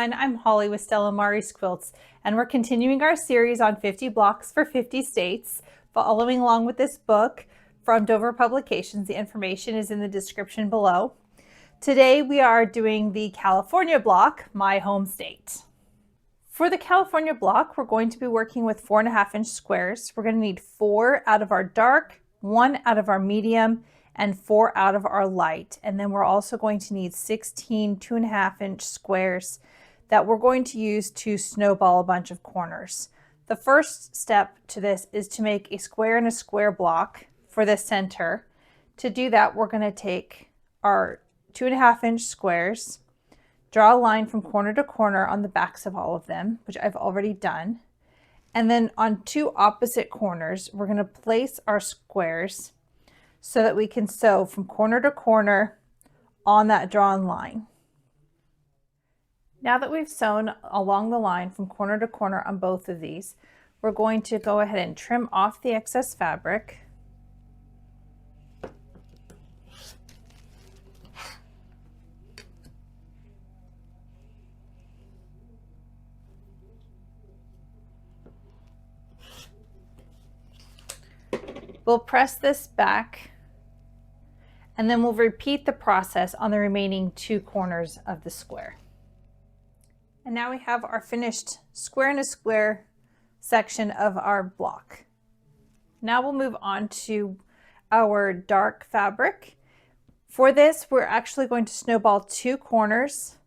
everyone, I'm Holly with Stella Quilts, and we're continuing our series on 50 blocks for 50 states, following along with this book from Dover Publications. The information is in the description below. Today we are doing the California block, my home state. For the California block, we're going to be working with 4.5-inch squares. We're going to need 4 out of our dark, 1 out of our medium, and 4 out of our light. And then we're also going to need 16 2.5-inch squares that we're going to use to snowball a bunch of corners. The first step to this is to make a square and a square block for the center. To do that, we're going to take our 2.5-inch squares, draw a line from corner to corner on the backs of all of them, which I've already done. And then on 2 opposite corners, we're going to place our squares so that we can sew from corner to corner on that drawn line. Now that we've sewn along the line from corner to corner on both of these, we're going to go ahead and trim off the excess fabric. We'll press this back, and then we'll repeat the process on the remaining 2 corners of the square. And now we have our finished square and a square section of our block. Now we'll move on to our dark fabric. For this, we're actually going to snowball 2 corners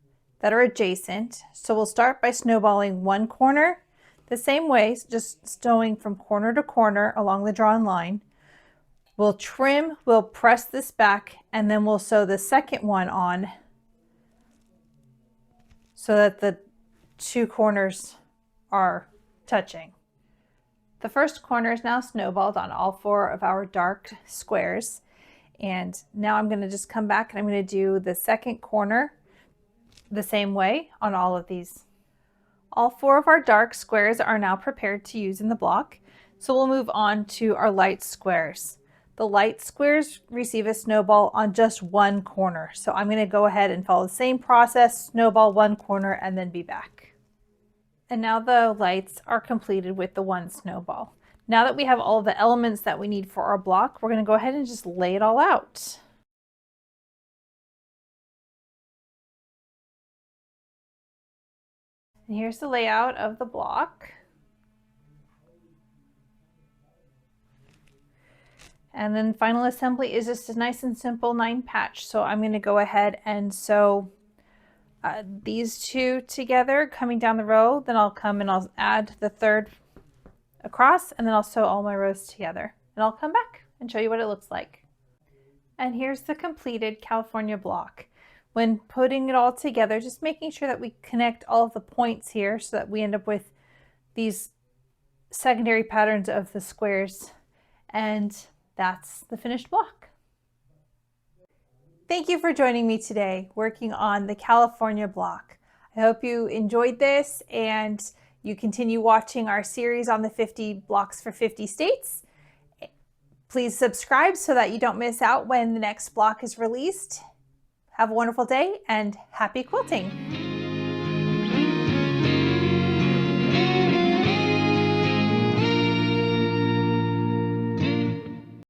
that are adjacent. So we'll start by snowballing 1 corner the same way, just sewing from corner to corner along the drawn line. We'll trim, we'll press this back, and then we'll sew the second one on so that the 2 corners are touching. The first corner is now snowballed on all 4 of our dark squares. And now I'm going to just come back and I'm going to do the second corner the same way on all of these. All 4 of our dark squares are now prepared to use in the block. So we'll move on to our light squares. The light squares receive a snowball on just 1 corner. So I'm going to go ahead and follow the same process, snowball 1 corner and then be back. And now the lights are completed with the 1 snowball. Now that we have all the elements that we need for our block, we're going to go ahead and just lay it all out. And here's the layout of the block. And then final assembly is just a nice and simple 9 patch. So I'm going to go ahead and sew these 2 together coming down the row. Then I'll come and I'll add the 3rd across, and then I'll sew all my rows together. And I'll come back and show you what it looks like. And here's the completed California block. When putting it all together, just making sure that we connect all of the points here so that we end up with these secondary patterns of the squares. And that's the finished block. Thank you for joining me today working on the California block. I hope you enjoyed this and you continue watching our series on the 50 blocks for 50 states. Please subscribe so that you don't miss out when the next block is released. Have a wonderful day and happy quilting!